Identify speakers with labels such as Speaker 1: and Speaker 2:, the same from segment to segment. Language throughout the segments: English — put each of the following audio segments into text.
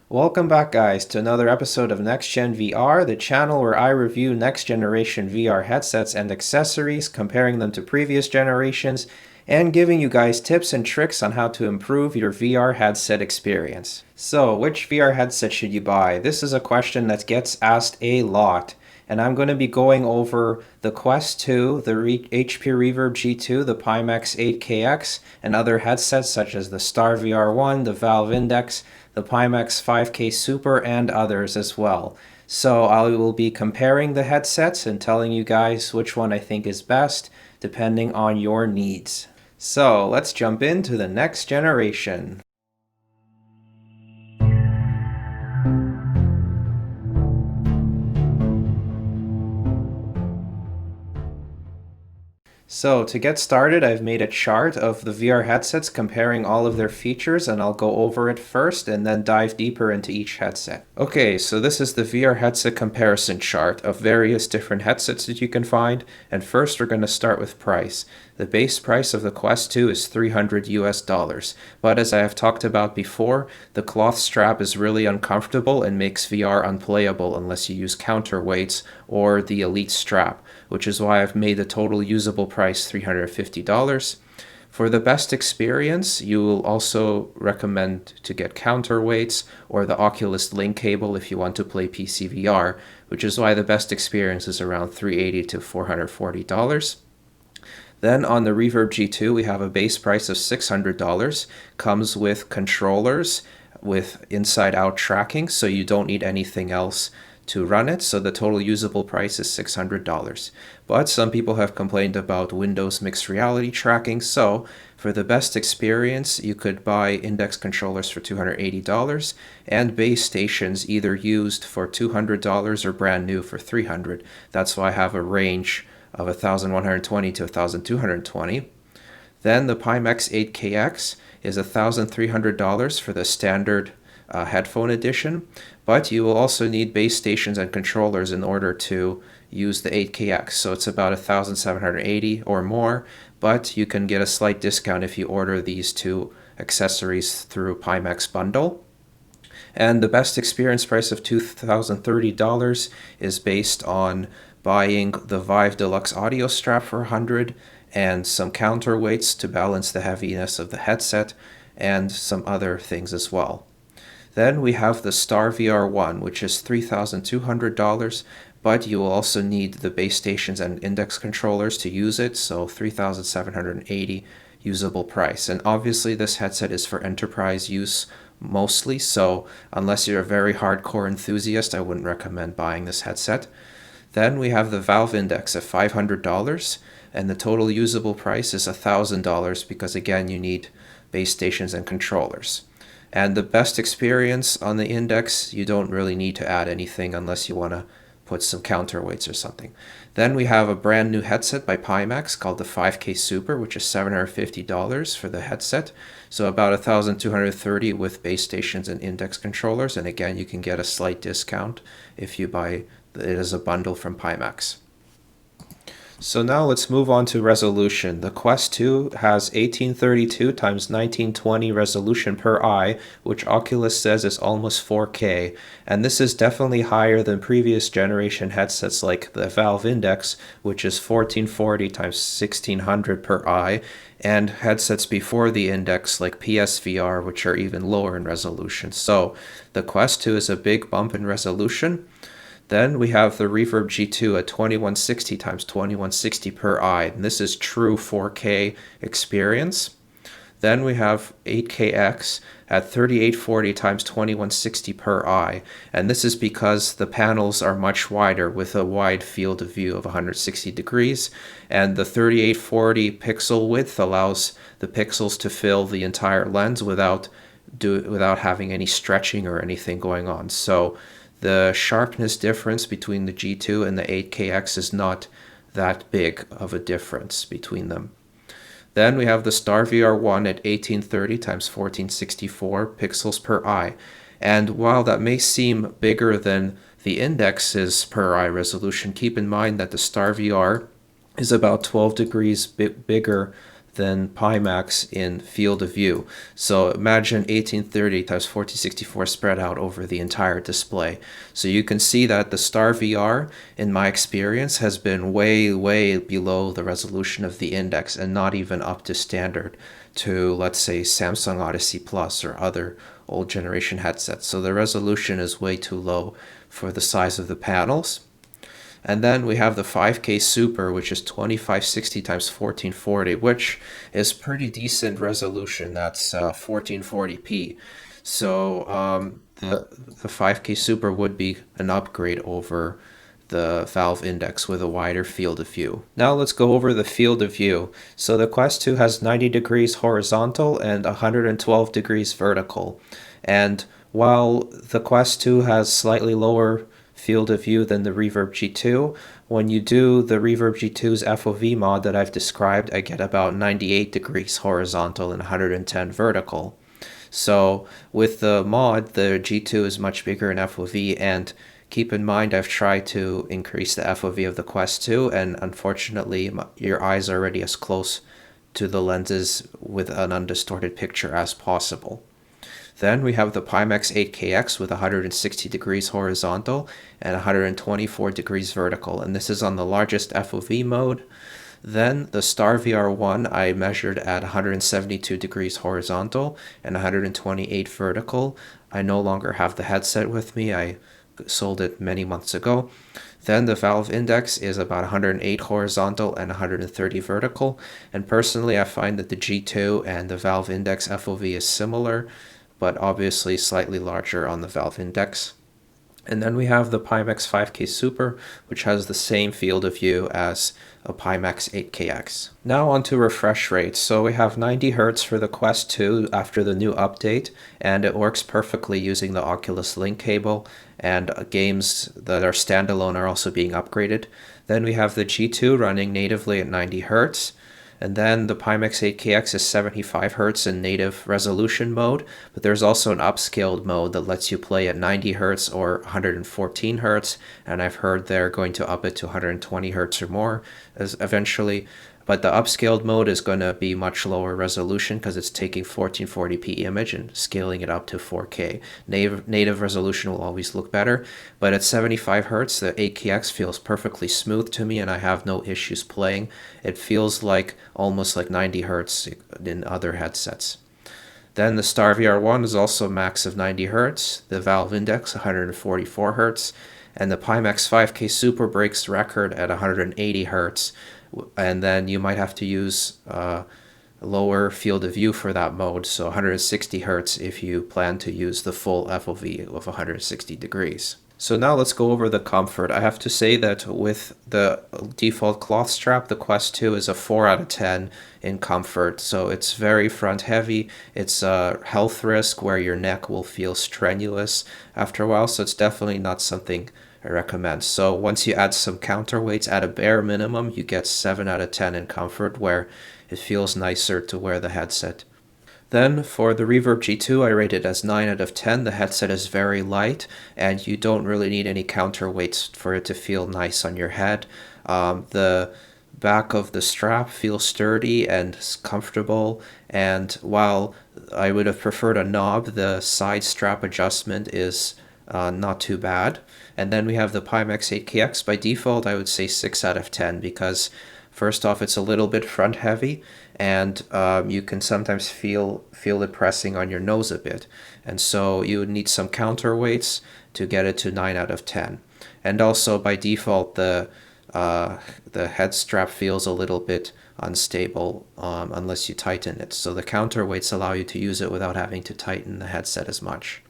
Speaker 1: Welcome back, guys, to another episode of Next Gen VR, the channel where I review next generation VR headsets and accessories, comparing them to previous generations, and giving you guys tips and tricks on how to improve your VR headset experience. So, which VR headset should you buy? This is a question that gets asked a lot, and I'm going to be going over the Quest 2, the HP Reverb G2, the Pimax 8KX, and other headsets such as the StarVR One, the Valve Index, the Pimax 5K Super, and others as well. So I will be comparing the headsets and telling you guys which one I think is best, depending on your needs. So let's jump into the next generation. So to get started, I've made a chart of the VR headsets comparing all of their features, and I'll go over it first and then dive deeper into each headset. Okay, so this is the VR headset comparison chart of various different headsets that you can find, and first we're going to start with price. The base price of the Quest 2 is $300 US, but as I have talked about before, the cloth strap is really uncomfortable and makes VR unplayable unless you use counterweights or the Elite strap, which is why I've made the total usable price $350. For the best experience, you will also recommend to get counterweights or the Oculus Link cable if you want to play PC VR, which is why the best experience is around $380 to $440. Then on the Reverb G2, we have a base price of $600, comes with controllers with inside-out tracking, so you don't need anything else to run it, so the total usable price is $600. But some people have complained about Windows mixed reality tracking, so for the best experience, you could buy index controllers for $280 and base stations either used for $200 or brand new for $300. That's why I have a range of 1,120 to 1,220. Then the Pimax 8KX is $1,300 for the standard headphone edition, but you will also need base stations and controllers in order to use the 8KX, so it's about 1,780 or more, but you can get a slight discount if you order these two accessories through Pimax Bundle. And the best experience price of $2,030 is based on buying the Vive Deluxe audio strap for $100 and some counterweights to balance the heaviness of the headset and some other things as well. Then we have the StarVR One, which is $3,200, but you will also need the base stations and index controllers to use it, so $3,780 usable price. And obviously this headset is for enterprise use mostly, so unless you're a very hardcore enthusiast, I wouldn't recommend buying this headset. Then we have the Valve Index at $500, and the total usable price is $1,000 because again you need base stations and controllers. And the best experience on the Index, you don't really need to add anything unless you want to put some counterweights or something. Then we have a brand new headset by Pimax called the 5K Super, which is $750 for the headset. So about $1,230 with base stations and index controllers. And again, you can get a slight discount if you buy it as a bundle from Pimax. So now let's move on to resolution. The Quest 2 has 1832 x 1920 resolution per eye, which Oculus says is almost 4K, and this is definitely higher than previous generation headsets like the Valve Index, which is 1440 x 1600 per eye, and headsets before the Index like PSVR, which are even lower in resolution. So the Quest 2 is a big bump in resolution. Then we have the Reverb G2 at 2160 x 2160 per eye, and this is true 4K experience. Then we have 8KX at 3840 x 2160 per eye, and this is because the panels are much wider with a wide field of view of 160 degrees, and the 3840 pixel width allows the pixels to fill the entire lens without having any stretching or anything going on. So the sharpness difference between the G2 and the 8KX is not that big of a difference between them. Then we have the StarVR One at 1830 x 1464 pixels per eye. And while that may seem bigger than the Index's per eye resolution, keep in mind that the StarVR is about 12 degrees bigger than Pimax in field of view. So imagine 1830 times 1464 spread out over the entire display. So you can see that the StarVR, in my experience, has been way below the resolution of the Index and not even up to standard to, let's say, Samsung Odyssey Plus or other old generation headsets. So the resolution is way too low for the size of the panels. And then we have the 5K Super, which is 2560 times 1440, which is pretty decent resolution. That's 1440p. So the 5K Super would be an upgrade over the Valve Index with a wider field of view. Now let's go over the field of view. So the Quest 2 has 90 degrees horizontal and 112 degrees vertical. And while the Quest 2 has slightly lower field of view than the Reverb G2, when you do the Reverb G2's FOV mod that I've described, I get about 98 degrees horizontal and 110 vertical. So with the mod, the G2 is much bigger in FOV, and keep in mind I've tried to increase the FOV of the Quest 2, and unfortunately your eyes are already as close to the lenses with an undistorted picture as possible. Then we have the Pimax 8KX with 160 degrees horizontal and 124 degrees vertical, and this is on the largest FOV mode. Then the StarVR One I measured at 172 degrees horizontal and 128 vertical. I no longer have the headset with me. I sold it many months ago. Then the Valve Index is about 108 horizontal and 130 vertical, and personally I find that the G2 and the Valve Index FOV is similar, but obviously slightly larger on the Valve Index. And then we have the Pimax 5K Super, which has the same field of view as a Pimax 8KX. Now on to refresh rates. So we have 90 Hz for the Quest 2 after the new update, and it works perfectly using the Oculus Link cable, and games that are standalone are also being upgraded. Then we have the G2 running natively at 90 Hz. And then the Pimax 8KX is 75 Hz in native resolution mode, but there's also an upscaled mode that lets you play at 90 Hz or 114 Hz, and I've heard they're going to up it to 120 Hz or more eventually. But the upscaled mode is going to be much lower resolution because it's taking 1440p image and scaling it up to 4K. Native resolution will always look better, but at 75 Hz, the 8KX feels perfectly smooth to me and I have no issues playing. It feels like almost like 90 Hz in other headsets. Then the StarVR One is also max of 90 Hz, the Valve Index 144 Hz, and the Pimax 5K Super breaks record at 180 Hz. And then you might have to use lower field of view for that mode, so 160 Hz if you plan to use the full FOV of 160 degrees. So now let's go over the comfort. I have to say that with the default cloth strap, the Quest 2 is a 4 out of 10 in comfort. So it's very front heavy. It's a health risk where your neck will feel strenuous after a while, so it's definitely not something I recommend. So once you add some counterweights at a bare minimum, you get 7 out of 10 in comfort, where it feels nicer to wear the headset. Then for the Reverb G2, I rate it as 9 out of 10. The headset is very light, and you don't really need any counterweights for it to feel nice on your head. The back of the strap feels sturdy and comfortable, and while I would have preferred a knob, the side strap adjustment is not too bad. And then we have the Pimax 8KX. By default, I would say 6 out of 10 because first off, it's a little bit front heavy, and you can sometimes feel it pressing on your nose a bit. And so you would need some counterweights to get it to 9 out of 10. And also by default, the head strap feels a little bit unstable unless you tighten it. So the counterweights allow you to use it without having to tighten the headset as much.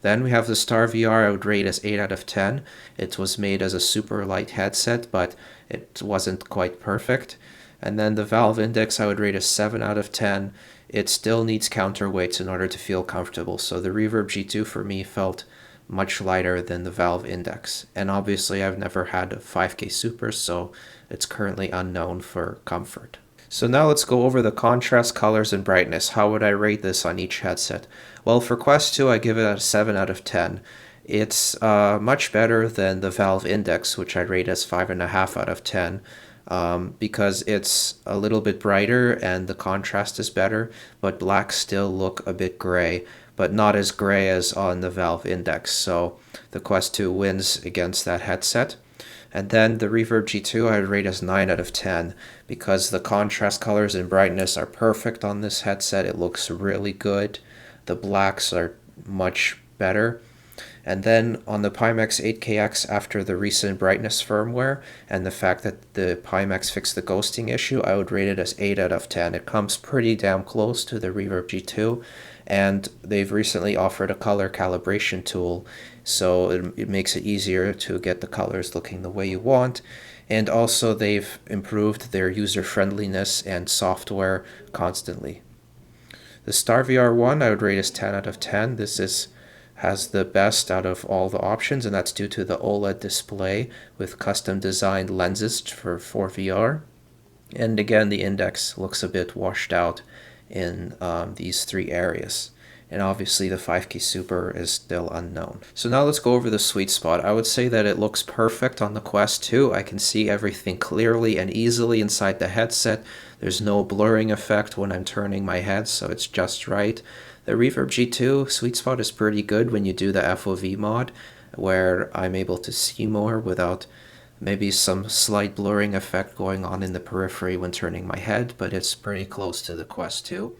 Speaker 1: Then we have the StarVR. I would rate as 8 out of 10. It was made as a super light headset, but it wasn't quite perfect. And then the Valve Index I would rate as 7 out of 10. It still needs counterweights in order to feel comfortable. So the Reverb G2 for me felt much lighter than the Valve Index. And obviously I've never had a 5K Super, so it's currently unknown for comfort. So now let's go over the contrast, colors, and brightness. How would I rate this on each headset? Well, for Quest 2, I give it a 7 out of 10. It's much better than the Valve Index, which I rate as 5.5 out of 10. because it's a little bit brighter and the contrast is better, but blacks still look a bit gray, but not as gray as on the Valve Index. So the Quest 2 wins against that headset. And then the Reverb G2 I would rate as 9 out of 10 because the contrast colors and brightness are perfect on this headset. It looks really good. The blacks are much better. And then on the Pimax 8KX, after the recent brightness firmware and the fact that the Pimax fixed the ghosting issue, I would rate it as 8 out of 10. It comes pretty damn close to the Reverb G2, and they've recently offered a color calibration tool, so it makes it easier to get the colors looking the way you want. And also they've improved their user friendliness and software constantly. The StarVR One I would rate as 10 out of 10. This has the best out of all the options, and that's due to the OLED display with custom designed lenses for VR. And again, the index looks a bit washed out in these three areas. And obviously the 5K Super is still unknown. So now let's go over the sweet spot. I would say that it looks perfect on the Quest 2. I can see everything clearly and easily inside the headset. There's no blurring effect when I'm turning my head, so it's just right. The Reverb G2 sweet spot is pretty good when you do the FOV mod, where I'm able to see more without maybe some slight blurring effect going on in the periphery when turning my head, but it's pretty close to the Quest 2.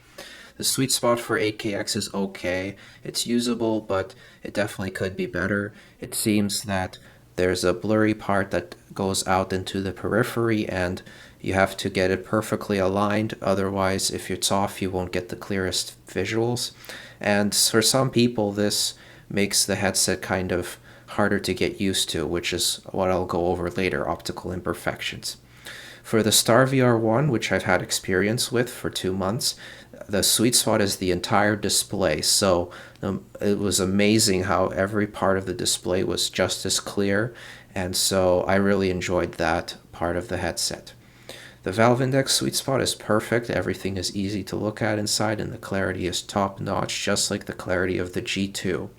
Speaker 1: The sweet spot for 8KX is okay. It's usable, but it definitely could be better. It seems that there's a blurry part that goes out into the periphery, and you have to get it perfectly aligned. Otherwise, if it's off, you won't get the clearest visuals. And for some people, this makes the headset kind of harder to get used to, which is what I'll go over later, optical imperfections. For the StarVR One, which I've had experience with for 2 months, the sweet spot is the entire display. So it was amazing how every part of the display was just as clear, and so I really enjoyed that part of the headset. The Valve Index sweet spot is perfect. Everything is easy to look at inside, and the clarity is top notch, just like the clarity of the G2.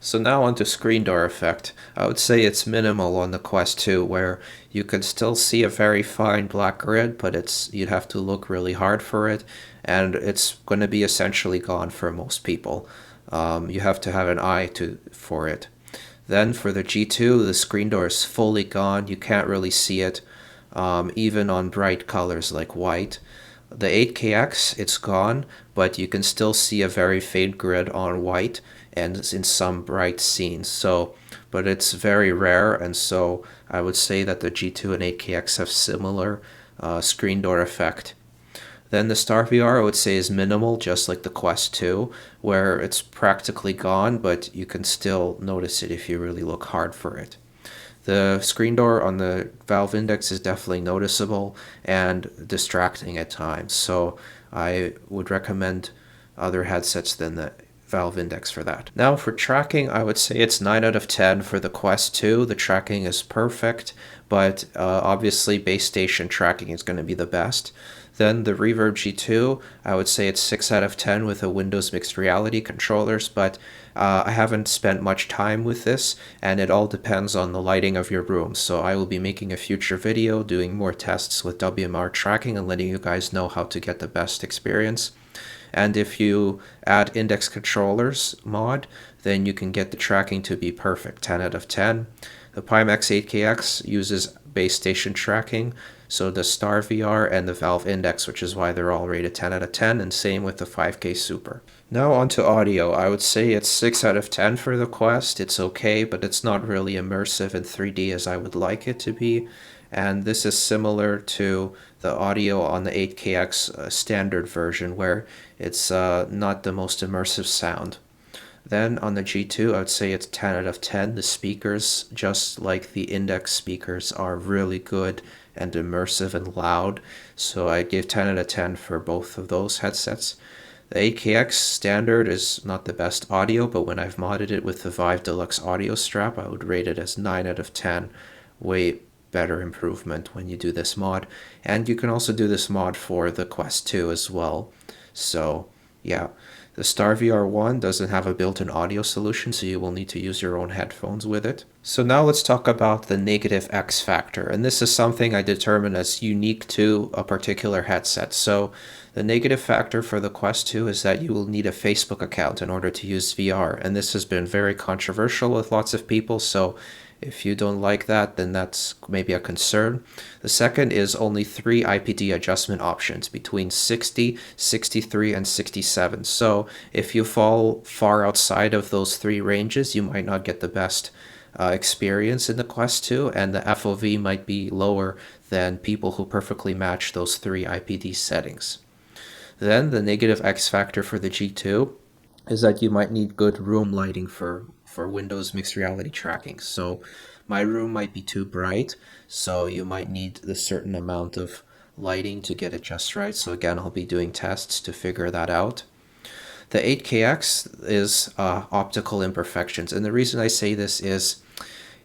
Speaker 1: So now onto screen door effect. I would say it's minimal on the Quest 2, where you can still see a very fine black grid, but you'd have to look really hard for it, and it's going to be essentially gone for most people. You have to have an eye for it. Then for the G2, the screen door is fully gone. You can't really see it, even on bright colors like white. The 8KX, it's gone, but you can still see a very faint grid on white and in some bright scenes. But it's very rare, and so I would say that the G2 and 8KX have similar screen door effect. Then the StarVR I would say is minimal, just like the Quest 2, where it's practically gone, but you can still notice it if you really look hard for it. The screen door on the Valve Index is definitely noticeable and distracting at times, so I would recommend other headsets than the Valve Index for that. Now for tracking, I would say it's 9 out of 10 for the Quest 2. The tracking is perfect, but obviously base station tracking is going to be the best. Then the Reverb G2, I would say it's 6 out of 10 with the Windows Mixed Reality controllers, but I haven't spent much time with this, and it all depends on the lighting of your room. So I will be making a future video doing more tests with WMR tracking and letting you guys know how to get the best experience. And if you add index controllers mod, then you can get the tracking to be perfect, 10 out of 10. The Pimax 8KX uses base station tracking, so the StarVR and the Valve Index, which is why they're all rated 10 out of 10, and same with the 5K Super. Now onto audio. I would say it's 6 out of 10 for the Quest. It's okay, but it's not really immersive in 3D as I would like it to be. And this is similar to the audio on the 8KX standard version, where it's not the most immersive sound. Then on the G2, I would say it's 10 out of 10. The speakers, just like the Index speakers, are really good and immersive and loud, so I give 10 out of 10 for both of those headsets. The 8KX standard is not the best audio, but when I've modded it with the Vive Deluxe audio strap, I would rate it as 9 out of 10. Way better improvement when you do this mod. And you can also do this mod for the Quest 2 as well. So yeah, The StarVR One doesn't have a built-in audio solution, so you will need to use your own headphones with it. So now let's talk about the negative X factor, and this is something I determine as unique to a particular headset. So the negative factor for the Quest 2 is that you will need a Facebook account in order to use VR, and this has been very controversial with lots of people, so if you don't like that, then that's maybe a concern. The second is only 3 IPD adjustment options between 60, 63, and 67. So if you fall far outside of those 3 ranges, you might not get the best experience in the Quest 2, and the FOV might be lower than people who perfectly match those 3 IPD settings. Then the negative X factor for the G2 is that you might need good room lighting for Windows mixed reality tracking. So my room might be too bright, so you might need a certain amount of lighting to get it just right. So again, I'll be doing tests to figure that out. The 8KX is optical imperfections, and the reason I say this is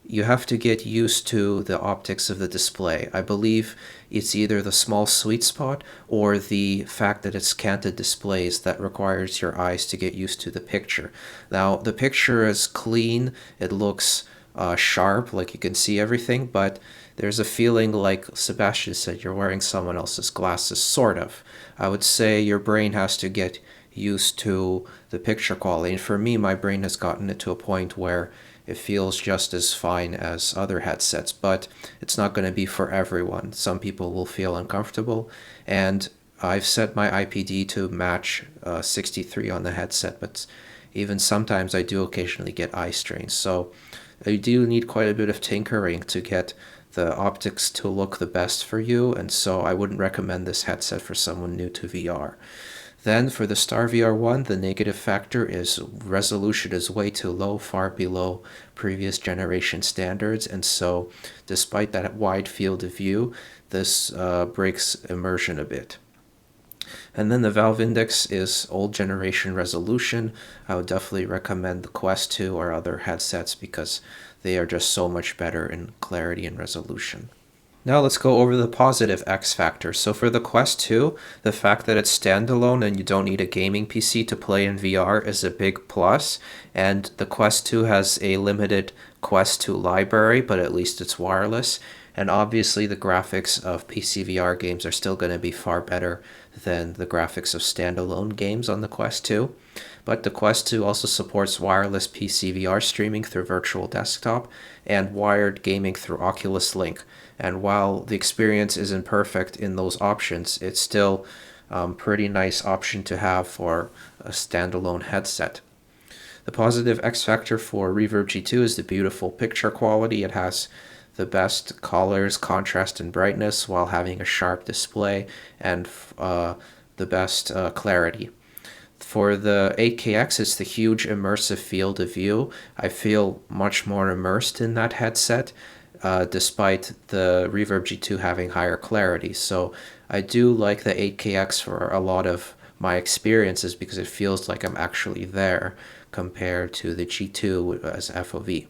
Speaker 1: you have to get used to the optics of the display. I believe it's either the small sweet spot or the fact that it's canted displays that requires your eyes to get used to the picture. Now, the picture is clean, it looks sharp, like you can see everything, but there's a feeling, like Sebastian said, you're wearing someone else's glasses, sort of. I would say your brain has to get used to the picture quality, and for me, my brain has gotten it to a point where it feels just as fine as other headsets, but it's not going to be for everyone. Some people will feel uncomfortable, and I've set my IPD to match 63 on the headset, but even sometimes I do occasionally get eye strains. So you do need quite a bit of tinkering to get the optics to look the best for you, and so I wouldn't recommend this headset for someone new to VR. Then for the StarVR One, the negative factor is resolution is way too low, far below previous generation standards, and so despite that wide field of view, this breaks immersion a bit. And then the Valve Index is old generation resolution. I would definitely recommend the Quest 2 or other headsets because they are just so much better in clarity and resolution. Now let's go over the positive X factor. So for the Quest 2, the fact that it's standalone and you don't need a gaming PC to play in VR is a big plus. And the Quest 2 has a limited Quest 2 library, but at least it's wireless. And obviously the graphics of PC VR games are still going to be far better than the graphics of standalone games on the Quest 2. But the Quest 2 also supports wireless PC VR streaming through Virtual Desktop and wired gaming through Oculus Link. And while the experience isn't perfect in those options, it's still a pretty nice option to have for a standalone headset. The positive X factor for Reverb G2 is the beautiful picture quality. It has the best colors, contrast, and brightness while having a sharp display and the best clarity. For the 8KX, it's the huge immersive field of view. I feel much more immersed in that headset, despite the Reverb G2 having higher clarity. So I do like the 8KX for a lot of my experiences because it feels like I'm actually there compared to the G2 as FOV.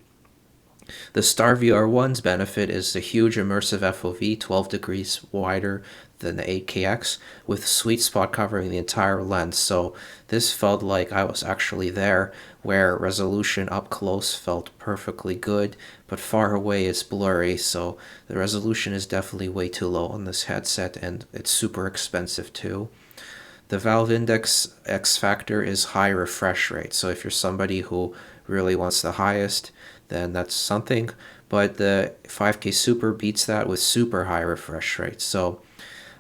Speaker 1: The StarVR One's benefit is the huge immersive FOV, 12 degrees wider than the 8KX, with sweet spot covering the entire lens. So this felt like I was actually there, where resolution up close felt perfectly good, but far away it's blurry, so the resolution is definitely way too low on this headset, and it's super expensive too. The Valve Index X factor is high refresh rate, so if you're somebody who really wants the highest, then that's something, but the 5K Super beats that with super high refresh rate. So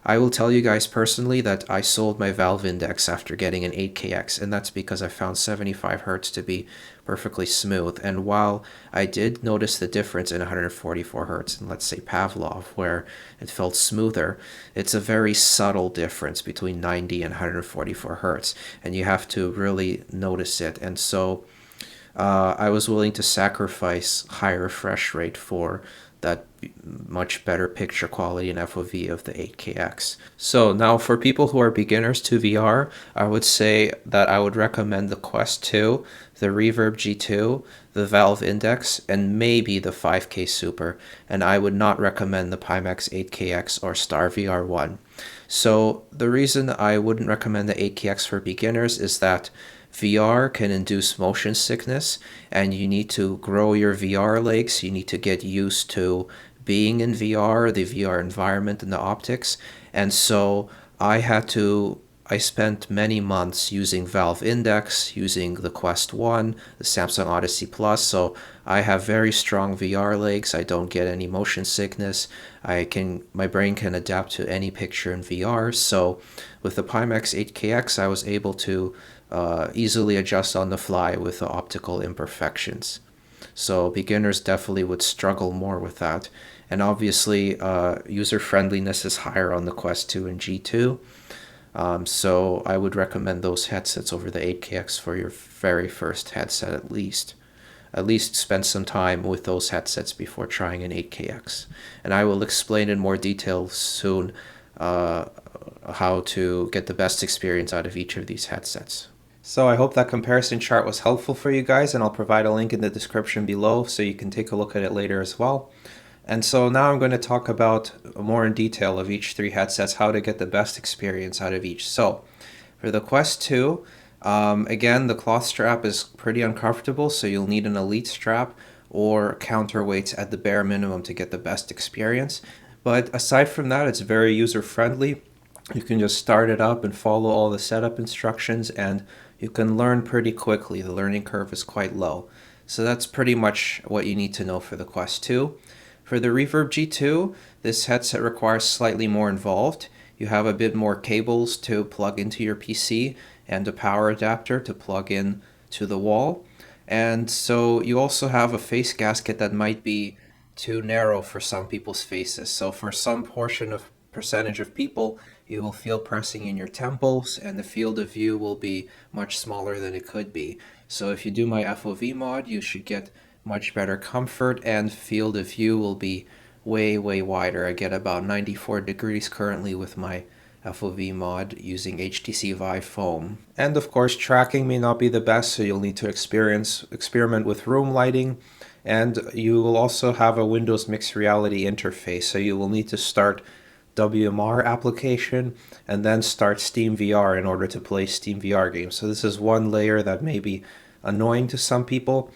Speaker 1: I will tell you guys personally that I sold my Valve Index after getting an 8KX, and that's because I found 75 Hz to be perfectly smooth. And while I did notice the difference in 144 Hz in, let's say, Pavlov, where it felt smoother, it's a very subtle difference between 90 and 144 Hz, and you have to really notice it. And so I was willing to sacrifice high refresh rate for that much better picture quality and FOV of the 8KX. So now for people who are beginners to VR, I would say that I would recommend the Quest 2, the Reverb G2, the Valve Index, and maybe the 5K Super, and I would not recommend the Pimax 8KX or StarVR One. So the reason I wouldn't recommend the 8KX for beginners is that VR can induce motion sickness, and you need to grow your VR legs. You need to get used to being in VR, the VR environment and the optics. And so I spent many months using Valve Index, using the Quest 1, the Samsung Odyssey Plus. So I have very strong VR legs. I don't get any motion sickness. My brain can adapt to any picture in VR. So with the Pimax 8KX, I was able to easily adjust on the fly with the optical imperfections. So beginners definitely would struggle more with that. And obviously, user friendliness is higher on the Quest 2 and G2. So I would recommend those headsets over the 8KX for your very first headset at least. At least spend some time with those headsets before trying an 8KX. And I will explain in more detail soon how to get the best experience out of each of these headsets. So I hope that comparison chart was helpful for you guys, and I'll provide a link in the description below so you can take a look at it later as well. And so now I'm going to talk about more in detail of each three headsets, how to get the best experience out of each. So for the Quest 2, again, the cloth strap is pretty uncomfortable, so you'll need an Elite strap or counterweights at the bare minimum to get the best experience. But aside from that, it's very user-friendly. You can just start it up and follow all the setup instructions, and you can learn pretty quickly. The learning curve is quite low. So that's pretty much what you need to know for the Quest 2. For the Reverb G2, this headset requires slightly more involved. You have a bit more cables to plug into your PC and a power adapter to plug in to the wall. And so you also have a face gasket that might be too narrow for some people's faces. So for some percentage of people, you will feel pressing in your temples, and the field of view will be much smaller than it could be. So if you do my FOV mod, you should get much better comfort, and field of view will be way wider. I get about 94 degrees currently with my FOV mod using HTC Vive foam. And of course, tracking may not be the best, so you'll need to experiment with room lighting, and you will also have a Windows Mixed Reality interface, so you will need to start WMR application and then start Steam VR in order to play Steam VR games. So this is one layer that may be annoying to some people,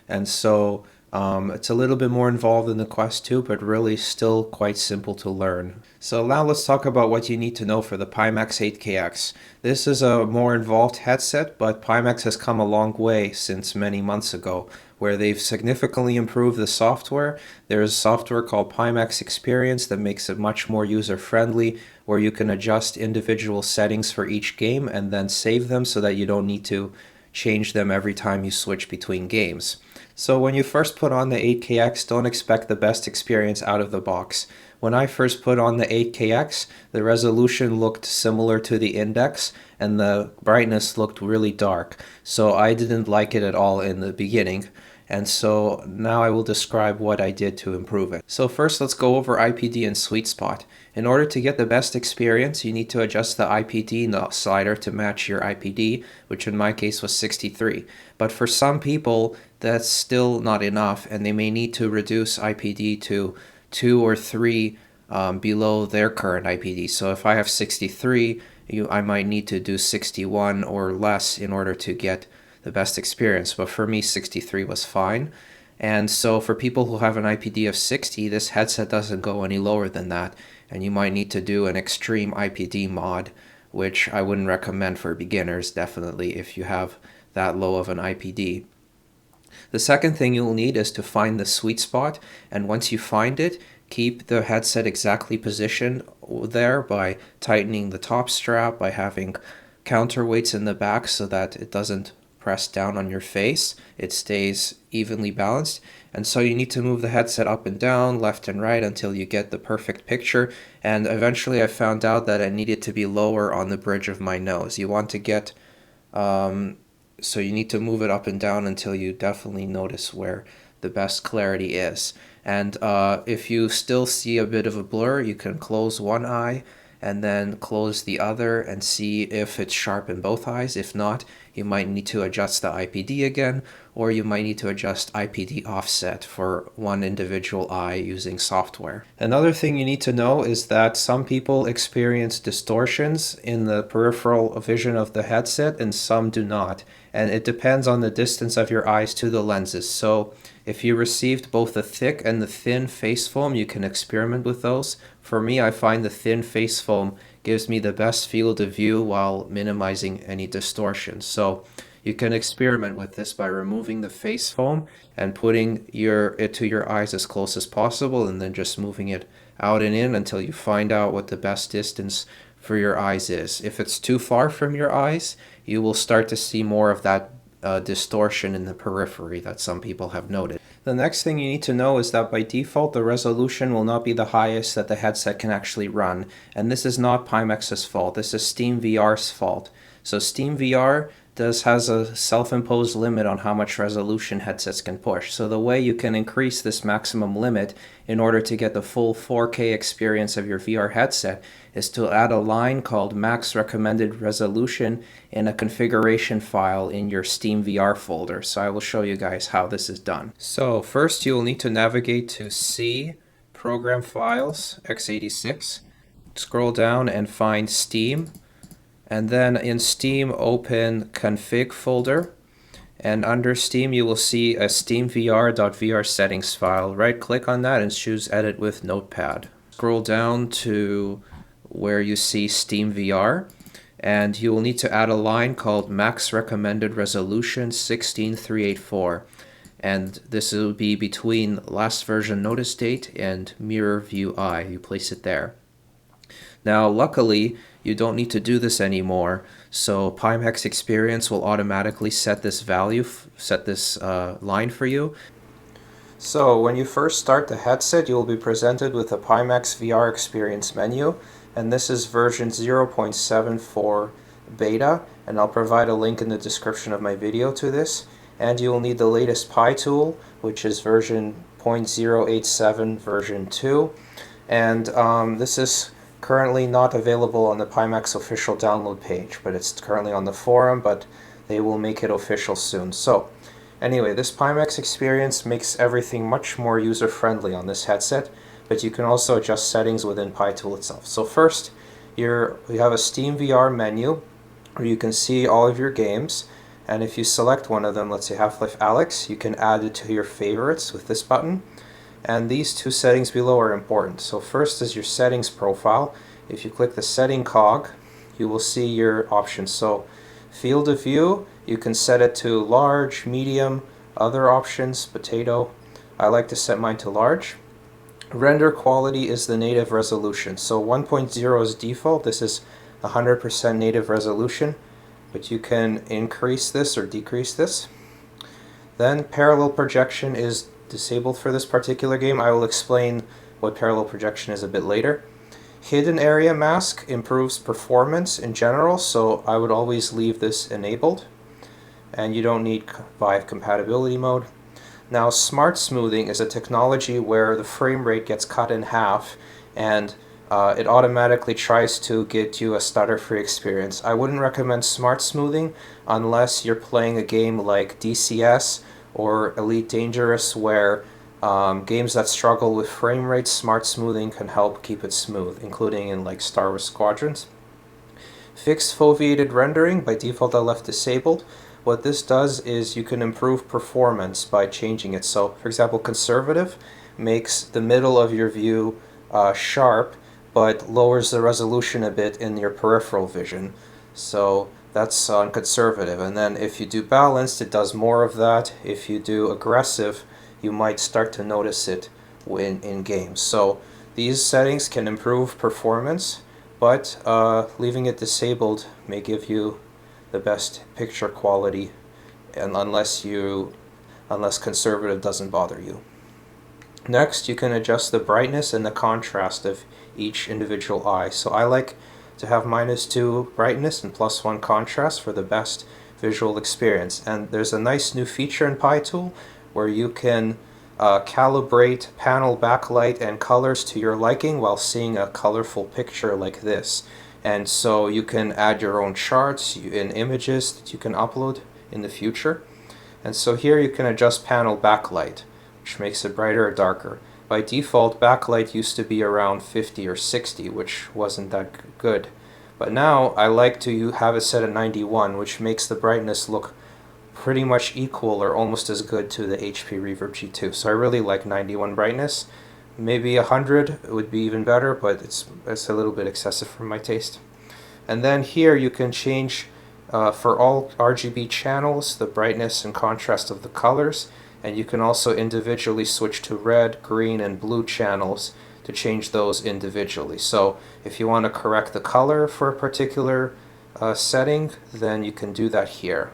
Speaker 1: and so it's a little bit more involved in the Quest 2, but really still quite simple to learn. So now let's talk about what you need to know for the Pimax 8KX. This is a more involved headset, but Pimax has come a long way since many months ago, where they've significantly improved the software. There's software called Pimax Experience that makes it much more user-friendly, where you can adjust individual settings for each game and then save them so that you don't need to change them every time you switch between games. So when you first put on the 8KX, don't expect the best experience out of the box. When I first put on the 8KX, the resolution looked similar to the Index, and the brightness looked really dark. So I didn't like it at all in the beginning. And so now I will describe what I did to improve it. So first, let's go over IPD and sweet spot. In order to get the best experience, you need to adjust the IPD slider to match your IPD, which in my case was 63. But for some people, that's still not enough, and they may need to reduce IPD to 2 or 3 below their current IPD. So if I have 63, I might need to do 61 or less in order to get the best experience, but for me 63 was fine. And so for people who have an IPD of 60, this headset doesn't go any lower than that, and you might need to do an extreme IPD mod, which I wouldn't recommend for beginners, definitely, if you have that low of an IPD. The second thing you'll need is to find the sweet spot, and once you find it, keep the headset exactly positioned there by tightening the top strap, by having counterweights in the back so that it doesn't press down on your face, it stays evenly balanced. And so you need to move the headset up and down, left and right, until you get the perfect picture. And eventually I found out that I needed to be lower on the bridge of my nose. You want to get so you need to move it up and down until you definitely notice where the best clarity is. And if you still see a bit of a blur, you can close one eye and then close the other and see if it's sharp in both eyes. If not, you might need to adjust the IPD again, or you might need to adjust IPD offset for one individual eye using software. Another thing you need to know is that some people experience distortions in the peripheral vision of the headset and some do not. And it depends on the distance of your eyes to the lenses. So if you received both the thick and the thin face foam, you can experiment with those. For me, I find the thin face foam gives me the best field of view while minimizing any distortion. So you can experiment with this by removing the face foam and putting it to your eyes as close as possible, and then just moving it out and in until you find out what the best distance for your eyes is. If it's too far from your eyes, you will start to see more of that distortion in the periphery that some people have noted. The next thing you need to know is that by default the resolution will not be the highest that the headset can actually run, and this is not Pimax's fault, this is SteamVR's fault. So SteamVR has a self-imposed limit on how much resolution headsets can push. So the way you can increase this maximum limit in order to get the full 4K experience of your VR headset is to add a line called Max Recommended Resolution in a configuration file in your SteamVR folder. So I will show you guys how this is done. So first you will need to navigate to C, Program Files, x86, scroll down and find Steam. And then in Steam, open config folder, and under Steam you will see a steamvr.vr settings file. Right click on that and choose edit with notepad. Scroll down to where you see SteamVR, and you will need to add a line called max recommended resolution 16384, and this will be between last version notice date and mirror view eye. You place it there. Now luckily you don't need to do this anymore, so Pimax Experience will automatically set this value, line for you. So when you first start the headset, you will be presented with a Pimax VR Experience menu, and this is version 0.74 beta, and I'll provide a link in the description of my video to this. And you will need the latest Pi tool, which is version 0.087 version 2, and this is currently not available on the Pimax official download page, but it's currently on the forum, but they will make it official soon. So anyway, this Pimax Experience makes everything much more user-friendly on this headset, but you can also adjust settings within Pi tool itself. So first, you have a SteamVR menu where you can see all of your games, and if you select one of them, let's say Half-Life Alyx, you can add it to your favorites with this button. And these two settings below are important. So first is your settings profile. If you click the setting cog, you will see your options. So field of view, you can set it to large, medium, other options, potato. I like to set mine to large. Render quality is the native resolution. So 1.0 is default. This is 100% native resolution, but you can increase this or decrease this. Then parallel projection is disabled for this particular game. I will explain what parallel projection is a bit later. Hidden area mask improves performance in general, so I would always leave this enabled, and you don't need Vive compatibility mode. Now smart smoothing is a technology where the frame rate gets cut in half and it automatically tries to get you a stutter-free experience. I wouldn't recommend smart smoothing unless you're playing a game like DCS or Elite Dangerous, where games that struggle with frame rate, smart smoothing can help keep it smooth, including in like Star Wars Squadrons. Fixed foveated rendering, by default I left disabled. What this does is you can improve performance by changing it. So for example, conservative makes the middle of your view sharp, but lowers the resolution a bit in your peripheral vision. So that's on conservative. And then if you do balanced, it does more of that. If you do aggressive, you might start to notice it in games. So these settings can improve performance, but leaving it disabled may give you the best picture quality, and unless conservative doesn't bother you. Next, you can adjust the brightness and the contrast of each individual eye. So I like to have -2 brightness and +1 contrast for the best visual experience. And there's a nice new feature in Pi tool where you can calibrate panel backlight and colors to your liking while seeing a colorful picture like this. And so you can add your own charts and images that you can upload in the future. And so here you can adjust panel backlight, which makes it brighter or darker. By default, backlight used to be around 50 or 60, which wasn't that good. But now I like to have it set at 91, which makes the brightness look pretty much equal or almost as good to the HP Reverb G2. So I really like 91 brightness. Maybe 100 would be even better, but it's a little bit excessive for my taste. And then here you can change for all RGB channels the brightness and contrast of the colors, and you can also individually switch to red, green, and blue channels to change those individually. So if you want to correct the color for a particular setting, then you can do that here.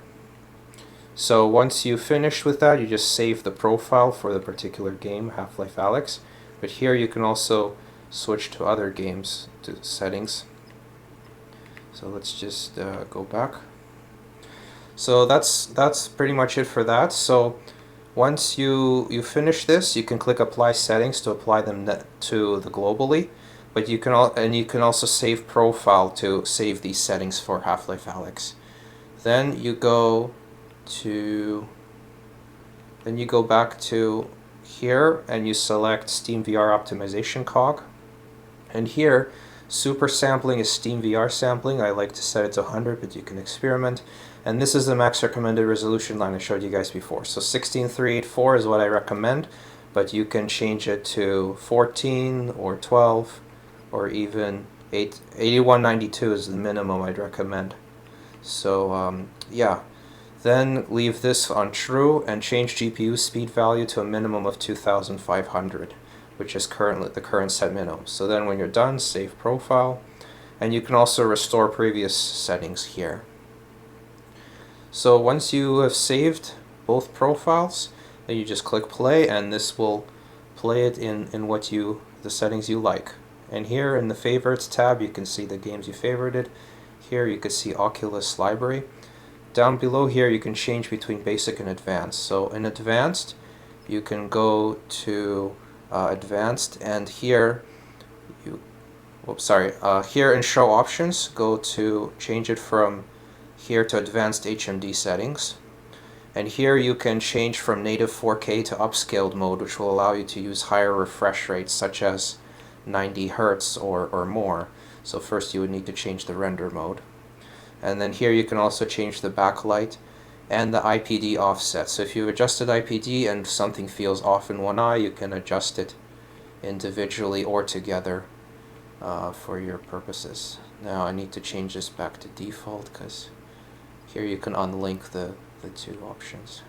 Speaker 1: So once you finish with that, you just save the profile for the particular game, Half-Life Alyx. But here you can also switch to other games, to settings. So let's just go back. So that's pretty much it for that. So once you finish this, you can click Apply Settings to apply them to the globally. But you can also save profile to save these settings for Half-Life Alyx. Then you go back to here and you select SteamVR optimization cog, and here super sampling is SteamVR sampling. I like to set it to 100, but you can experiment. And this is the max recommended resolution line I showed you guys before. So 16384 is what I recommend, but you can change it to 14 or 12 or even 8192 is the minimum I'd recommend. So yeah. Then leave this on true and change GPU speed value to a minimum of 2500, which is currently the current set minimum. So then when you're done, save profile, and you can also restore previous settings here. So once you have saved both profiles, then you just click play, and this will play it in the settings you like. And here in the favorites tab, you can see the games you favorited. Here you can see Oculus library. Down below here you can change between basic and advanced. So in advanced you can go to advanced, and here here in show options, go to change it from here to advanced HMD settings. And here you can change from native 4K to upscaled mode, which will allow you to use higher refresh rates such as 90 Hertz or more. So first you would need to change the render mode. And then here you can also change the backlight and the IPD offset. So if you've adjusted IPD and something feels off in one eye, you can adjust it individually or together for your purposes. Now I need to change this back to default because here you can unlink the two options.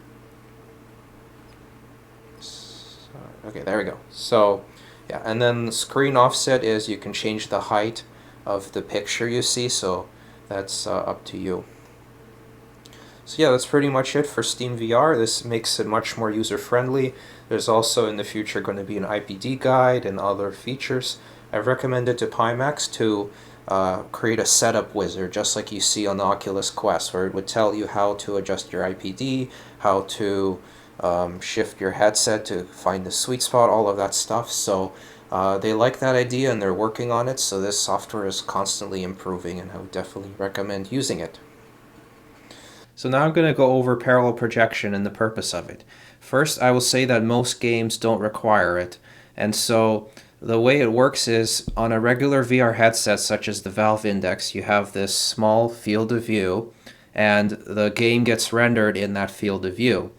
Speaker 1: So, okay, there we go. So yeah, and then the screen offset is you can change the height of the picture you see, so that's up to you. So yeah, that's pretty much it for SteamVR. This makes it much more user-friendly. There's also in the future going to be an IPD guide and other features. I've recommended to Pimax to create a setup wizard, just like you see on the Oculus Quest, where it would tell you how to adjust your IPD, how to shift your headset to find the sweet spot, all of that stuff. So they like that idea and they're working on it, so this software is constantly improving, and I would definitely recommend using it. So now I'm going to go over parallel projection and the purpose of it. First, I will say that most games don't require it, and so the way it works is on a regular VR headset such as the Valve Index, you have this small field of view and the game gets rendered in that field of view.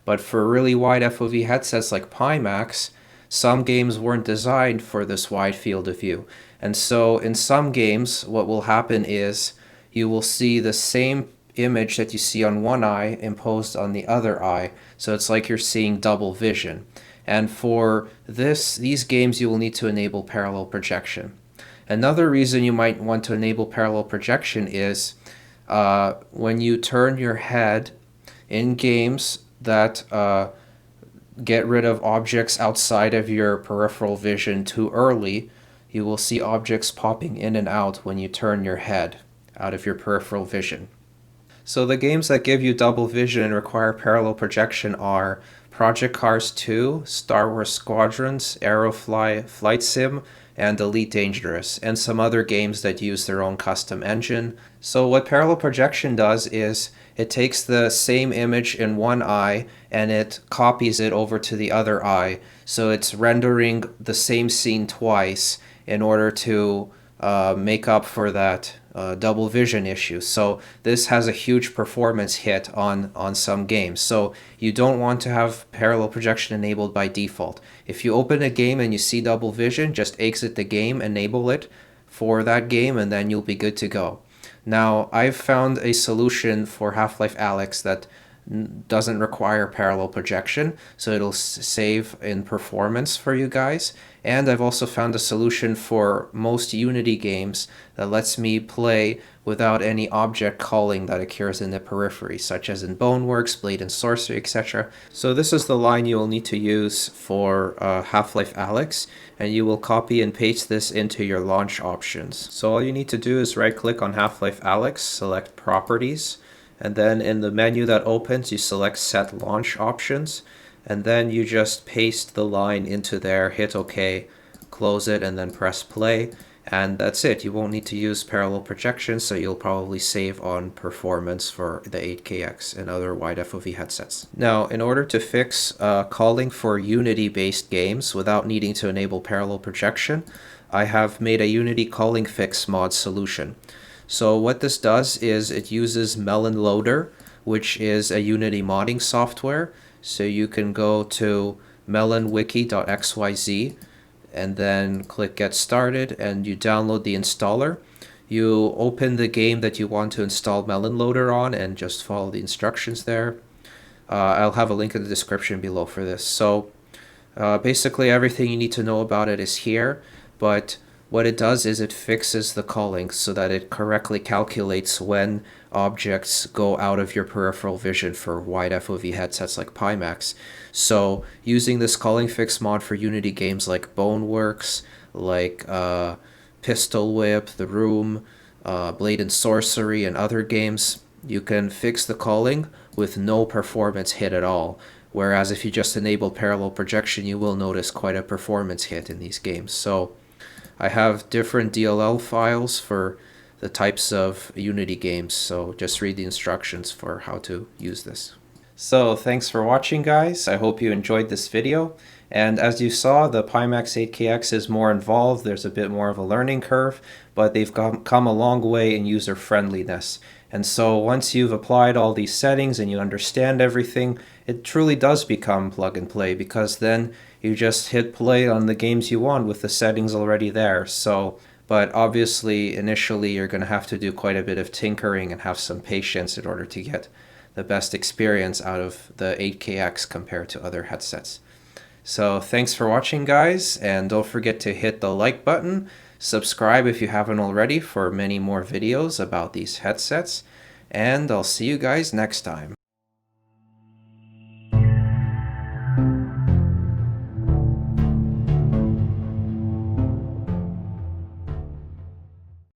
Speaker 1: But for really wide FOV headsets like Pimax, some games weren't designed for this wide field of view. And so in some games, what will happen is you will see the same image that you see on one eye imposed on the other eye. So it's like you're seeing double vision. And for these games, you will need to enable parallel projection. Another reason you might want to enable parallel projection is when you turn your head in games that get rid of objects outside of your peripheral vision too early, you will see objects popping in and out when you turn your head out of your peripheral vision. So the games that give you double vision and require parallel projection are Project Cars 2, Star Wars Squadrons, Aerofly Flight Sim, and Elite Dangerous, and some other games that use their own custom engine. So what parallel projection does is it takes the same image in one eye and it copies it over to the other eye. So it's rendering the same scene twice in order to make up for that double vision issue. So this has a huge performance hit on some games. So you don't want to have parallel projection enabled by default. If you open a game and you see double vision, just exit the game, enable it for that game, and then you'll be good to go. Now, I've found a solution for Half-Life Alyx that doesn't require parallel projection, so it'll save in performance for you guys. And I've also found a solution for most Unity games that lets me play without any object calling that occurs in the periphery, such as in Boneworks, Blade and Sorcery, etc. So this is the line you will need to use for Half-Life Alyx, and you will copy and paste this into your launch options. So all you need to do is right-click on Half-Life Alyx, select Properties, and then in the menu that opens, you select Set Launch Options, and then you just paste the line into there, hit OK, close it, and then press play. And that's it. You won't need to use parallel projection, so you'll probably save on performance for the 8KX and other wide FOV headsets. Now, in order to fix calling for Unity-based games without needing to enable parallel projection, I have made a Unity calling fix mod solution. So what this does is it uses Melon Loader, which is a Unity modding software. So you can go to melonwiki.xyz and then click Get Started, and you download the installer. You open the game that you want to install Melon Loader on and just follow the instructions there. I'll have a link in the description below for this. So basically everything you need to know about it is here, but what it does is it fixes the calling so that it correctly calculates when objects go out of your peripheral vision for wide FOV headsets like Pimax. So using this calling fix mod for Unity games like Boneworks, like Pistol Whip, The Room, Blade and Sorcery, and other games, you can fix the calling with no performance hit at all. Whereas if you just enable parallel projection, you will notice quite a performance hit in these games. So I have different DLL files for the types of Unity games, so just read the instructions for how to use this. So thanks for watching, guys. I hope you enjoyed this video. And as you saw, the Pimax 8KX is more involved. There's a bit more of a learning curve, but they've come a long way in user friendliness. And so once you've applied all these settings and you understand everything, it truly does become plug and play, because then you just hit play on the games you want with the settings already there. So, but obviously initially you're going to have to do quite a bit of tinkering and have some patience in order to get the best experience out of the 8KX compared to other headsets. So thanks for watching, guys, and don't forget to hit the like button, subscribe if you haven't already for many more videos about these headsets, and I'll see you guys next time.